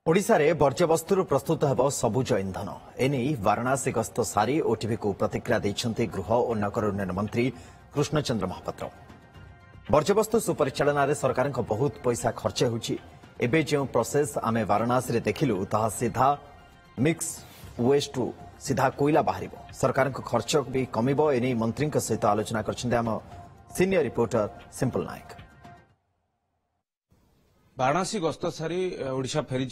ओडिशा रे वर्ज्यवस्तु प्रस्तुत हेब सबुज इंधन एने वाराणसी गस्त सारी ओटीवी को प्रतिक्रिया देइछन्ते गृह और नगर उन्नयन मंत्री कृष्णचंद्र महापात्र। वर्ज्यवस्तु सुपरिचालन रे सरकार बहुत पैसा खर्च होउछि। एबे जे प्रोसेस आमे वाराणसी रे देखिलु ताहा सीधा मिक्स वेस्ट रु सीधा कोयला बाहरिबो। सरकार खर्च भी कमिबो। एने मंत्री सहित आलोचना करछन्ते आम सीनियर रिपोर्टर सिंपल नायक। वाराणसी गस्त सारी ओडिशा फेरी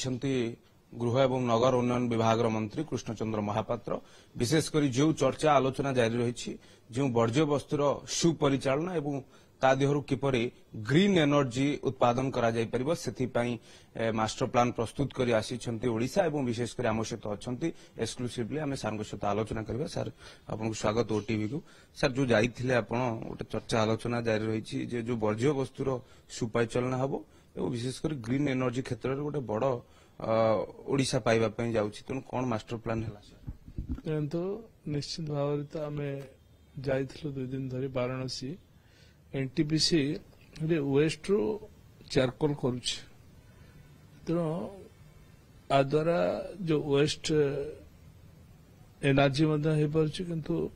गृह एवं नगर उन्नयन विभाग मंत्री कृष्णचंद्र महापात्र विशेषकर जो चर्चा आलोचना जारी रही जो वर्ज्य वस्तुर सुपरिचालना एवं ता देहरु किपरि ग्रीन एनर्जी उत्पादन करा जाय परिबो सेथिपाई मास्टर प्लान प्रस्तुत करी आसीछन्ती ओडिशा एवं विशेषकर आम सहित अछन्ती एक्सक्लूसिवली आमे सारंग सहित आलोचना करबा। सर आपनको स्वागत ओटीवी को। सर जो जाइथिले आपण ओटे चर्चा आलोचना जारी रही जे जो वर्ज्य वस्तुर सुपरिचालना हबो एवं विशेषकर ग्रीन एनर्जी क्षेत्र में गोटे बड़ ओडिशा पाइबा पई जाउछि तेणु कोन मास्टर प्लान हला तो निश्चित भाव तो आम जाइथिलु 2 दिन धरी वाराणसी एनटीपीसी रे वेस्ट रु चारकोल करूछि तेणु आ द्वारा जो वेस्ट एनर्जी मध्य हे परछि किंतु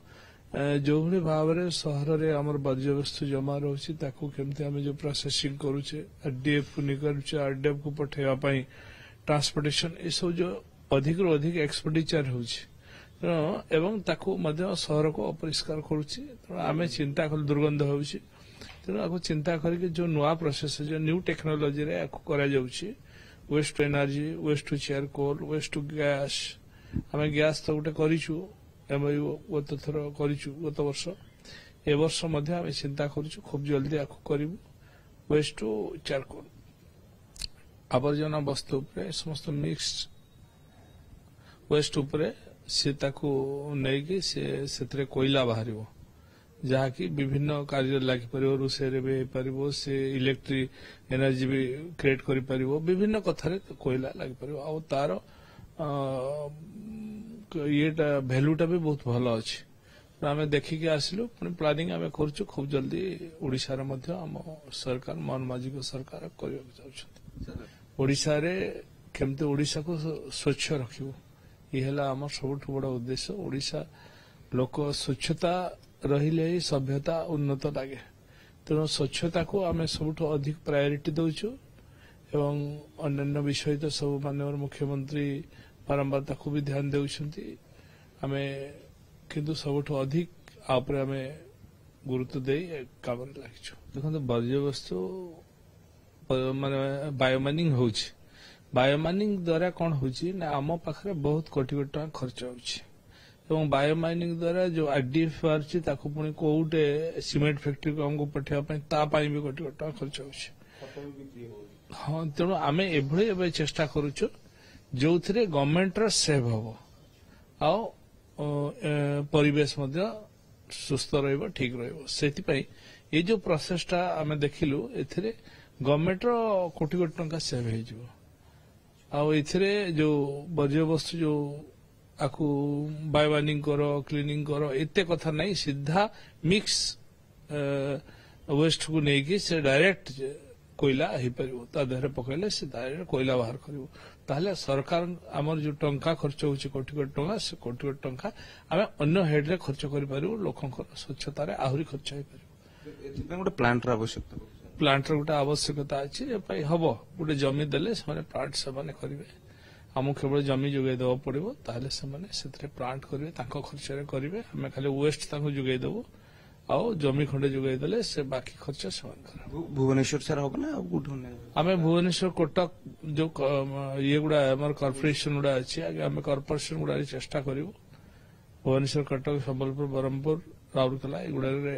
जो भली भाव में सहर में आम वर्ज्यवस्तु जमा रोचे केमती आम जो प्रोसेसिंग करुचे आरडीएफ को निकलुचे आरडीएफ को पठेवाई ट्रांसपोर्टेशन ये सब जो अधिक रु अधिक एक्सपेंडिचर होउछि एवं ताकू मध्य सहर को अपरिष्कार करुछि। आम चिंता कर दुर्गंध होउछि तेणु आपको चिंता करके जो नुआ प्रोसेस जो न्यू टेक्नोलोजी रे करा जाउछि waste to energy waste to charcoal waste to gas आम गैस तो गोटे करिछु एमओयू गत थर करिछु गत वर्ष ए वर्ष मध्य आम चिंता करूछु खूब जल्दी आकु करिबु वेस्ट टू चारकोल आवर्जना वस्तु उपरे समस्त मिक्स वेस्ट उपरे से ताकू नेकी से कोयला बाहरिबो जहाँकि विभिन्न कार्य लागि परिबो रोषे रे भी परिबो से इलेक्ट्रिक एनर्जी भी क्रिएट करि परिबो विभिन्न कथारे कोयला लागि परिबो आ तार ये भैल्यूटा भी बहुत भल अच्छी आम देखिकी आसिलु पुणी प्लानिंग आम कर खूब जल्दी ओडिशा आम सरकार मोहन माझी को सरकार ओडिशा रे केमती ओडिशा को स्वच्छ रखिबो ये आम सबुठ बड़ उद्देश्य। ओडिशा लोक स्वच्छता रहिले ही सभ्यता उन्नत लगे तेणु स्वच्छता को आम सबुठ अधिक प्रायोरिटी दउछु एवं अन्य विषय तो सब माननीय मुख्यमंत्री बारंबार ताकू भी ध्यान देउछन्ती आमे किंतु सबुठ अधिक आपरे आमे गुरुत्व दे काम लागिछु। देखो वर्ज्य वस्तु माने बायोमाइनिंग होछि बायोमाइनिंग द्वारा कोन होछि ना आम पाखरे बहुत कोटी कोटी टका खर्च होछि एवं बायोमाइनिंग द्वारा जो आरडीएफ आरछि ताकू पुणी कोउटे सीमेंट फैक्ट्री को हमको पठेवा पई ता पई भी कोटी कोटी टका खर्च होछि। हां तेणु आमे एभळे एबे चेष्टा करूछु जो थे गवर्नमेंट सेव हम आओ परिवेश सुस्थ रहिबो ठीक रहिबो सेति ये जो प्रोसेसटा आम देखिलु एथिरे गवर्नमेंट कोटी कोटी टंका सेव हो जिवो आओ एथिरे जो वर्ज्य वस्तु जो आकु बायोमाइनिंग करो क्लीनिंग करो एते कथा नहीं सीधा मिक्स वेस्ट को नेकी से डायरेक्ट कोयला हो पार देहरे पकड़े से डायरेक्ट कोयला बाहर करिवो ताहले सरकार आमर जो टंका खर्च होछि कोटी कोटी टंका से कोटी कोटी टंका आमे अन्य हेड रे खर्च करि पारिबो लोकंकर स्वच्छता रे आहुरी खर्च होई पारिबो। एथिपे गोटे प्लांट रा आवश्यकता प्लांट रा गोटे आवश्यकता अछि ए पई हबो गोटे जमी देले से माने प्लांट से माने करिवे हमु केवल जमी जुगाई देबो पड़िबो ताहले से माने सेतरे प्लांट करिवे तांको खर्च रे करिवे हमें खाली वेस्ट तांको जुगाई देबो आओ जमी खंडे जुगाई देले से बाकी खर्च समान कर। भुवनेश्वर सर हो ना आम भुवनेश्वर कटक जो ये गुड़ा आम कॉर्पोरेशन गुड़ा अच्छी आगे आम कॉर्पोरेशन गुड़ा चेष्टा करूँ भुवनेश्वर कटक संबलपुर ब्रह्मपुर राउरकेला युड़ा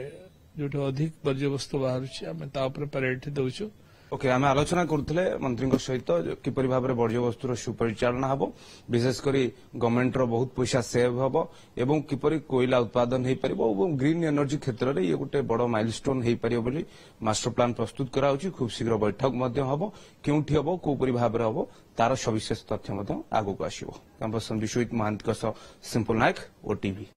जो अधिक वर्ज्य वस्तु बाहर आम प्रायोरिटी दउछु। ओके आम आलोचना करुले मंत्री सहित किपरि भाव में वर्ज्य वस्तुर सुपरिचालना हम विशेषकर गवर्नमेंट बहुत पैसा सेव हम एवं किपरि कोयला उत्पादन हो पार ग्रीन एनर्जी क्षेत्र में ये गोटे बड़ माइलस्टोन हो पार मास्टर प्लान प्रस्तुत कराउछि खूब शीघ्र बैठक हम केउठी हम कोपरि भाव में हम तार सविशेष तथ्य आगक आसिबो। कैंपस विश्वजित महांत सिंपल नायक ओटीवी।